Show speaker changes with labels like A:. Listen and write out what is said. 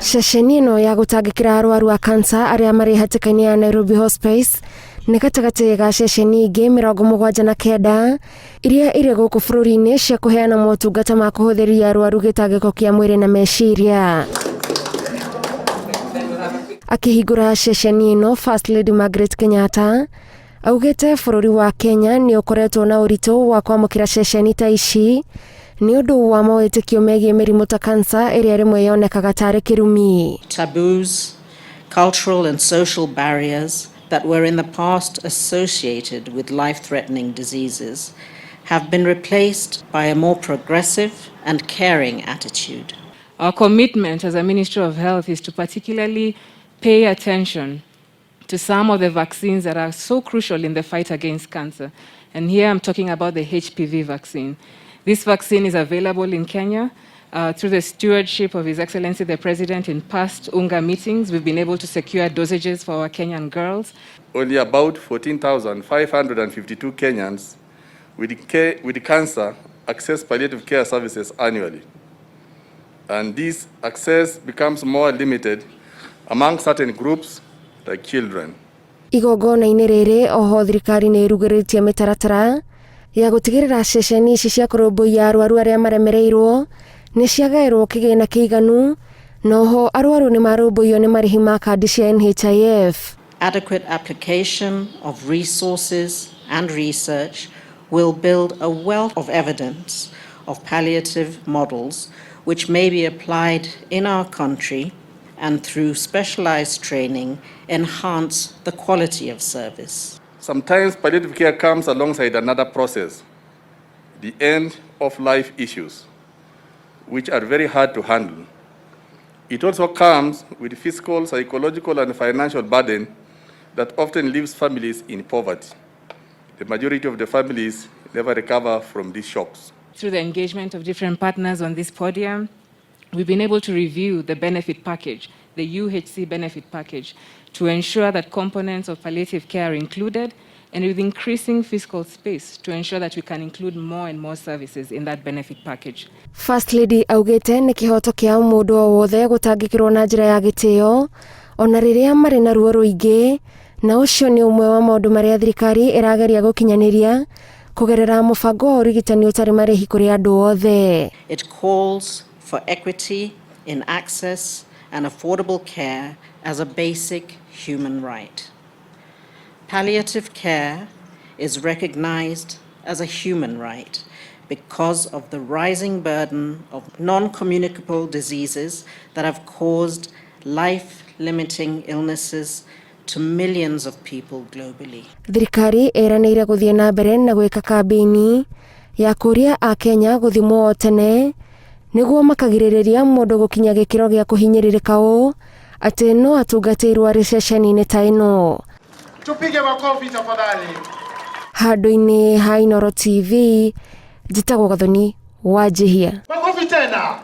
A: Ceceni ĩno ya gũtangĩkĩra arwaru a cancer arĩa marĩ hatĩka-inĩ ya Nairobi Hospice nĩ gatagatĩ ga ceceni ingĩ 79 iria irĩ gũkũ bũrũri-inĩ cia kũheana motungata ma kũhũthĩria arwaru gĩtangĩko kĩa mwĩrĩ na meciria. Akĩhingũra ceceni ĩno, First Lady Margaret Kenyatta augĩte bũrũri wa Kenya nĩ ũkoretwo na ũritũ wa kwamũkĩra ceceni ta ici nĩ ũndũ wa mawĩtĩkio megiĩ mĩrimũ ta cancer ĩrĩa rĩmwe yonekaga tarĩ kĩrumi.
B: Taboos, cultural and social barriers that were in the past associated with life-threatening diseases have been replaced by a more progressive and caring attitude.
C: Our commitment as a Ministry of Health is to particularly pay attention to some of the vaccines that are so crucial in the fight against cancer. And here I'm talking about the HPV vaccine. This vaccine is available in Kenya. Through the stewardship of His Excellency the President in past UNGA meetings, we've been able to secure dosages for our Kenyan girls.
D: Only about 14,552 Kenyans with cancer access palliative care services annually. And this access becomes more limited among certain groups like children.
A: Igongona-inĩ rĩrĩ oho thirikari nĩ ĩrugũrĩtie mĩtaratara ya gũtigĩrĩra ceceni ici cia kũrũmbũiya arwaru arĩa maremereirwo nĩ ciagaĩrwo kĩgĩna kĩiganu, noho arwaru nĩ marũmbũiyo nĩ marĩhi ma kandi cia NHIF.
B: Adequate application of resources and research will build a wealth of evidence of palliative models which may be applied in our country and through specialized training enhance the quality of service.
D: Sometimes palliative care comes alongside another process, the end of life issues, which are very hard to handle. It also comes with physical, psychological, and financial burden that often leaves families in poverty. The majority of the families never recover from these shocks.
C: Through the engagement of different partners on this podium, we've been able to review the benefit package, the UHC benefit package, to ensure that components of palliative care are included, and with increasing fiscal space to ensure that we can include more and more services in that benefit package.
A: First Lady augĩte nĩ kĩhoto kĩa mũndũ o wothe gũtangĩkĩrwo na njĩra ya gĩtĩo ona rĩrĩa marĩ na ruo rũingĩ, na ũcio nĩ ũmwe wa maũndũ marĩa thirikari ĩrageria gũkinyanĩria kũgerera mũbango wa ũrigitani ũtarĩ marĩhi kũrĩ andũ othe.
B: It calls for equity in access and affordable care as a basic human right. Palliative care is recognized as a human right because of the rising burden of non-communicable diseases that have caused life-limiting illnesses to millions of people globally.
A: Thirikari ĩranĩire gũthiĩ na mbere na gwĩka kambĩini ya kũria a Kenya gũthimwo tene nĩguo makagirĩrĩria mũndũ gũkinya gĩkĩro gĩa kũhinyĩrĩrĩka ũũ atĩ no atungatĩirwo arĩ ceceni-inĩ ta ĩno.
E: Tupige makofi tafadhali.
A: Handũ-inĩ ha Inooro TV, njĩtagwo Gathoni wa Njihia.
E: Makofi tena.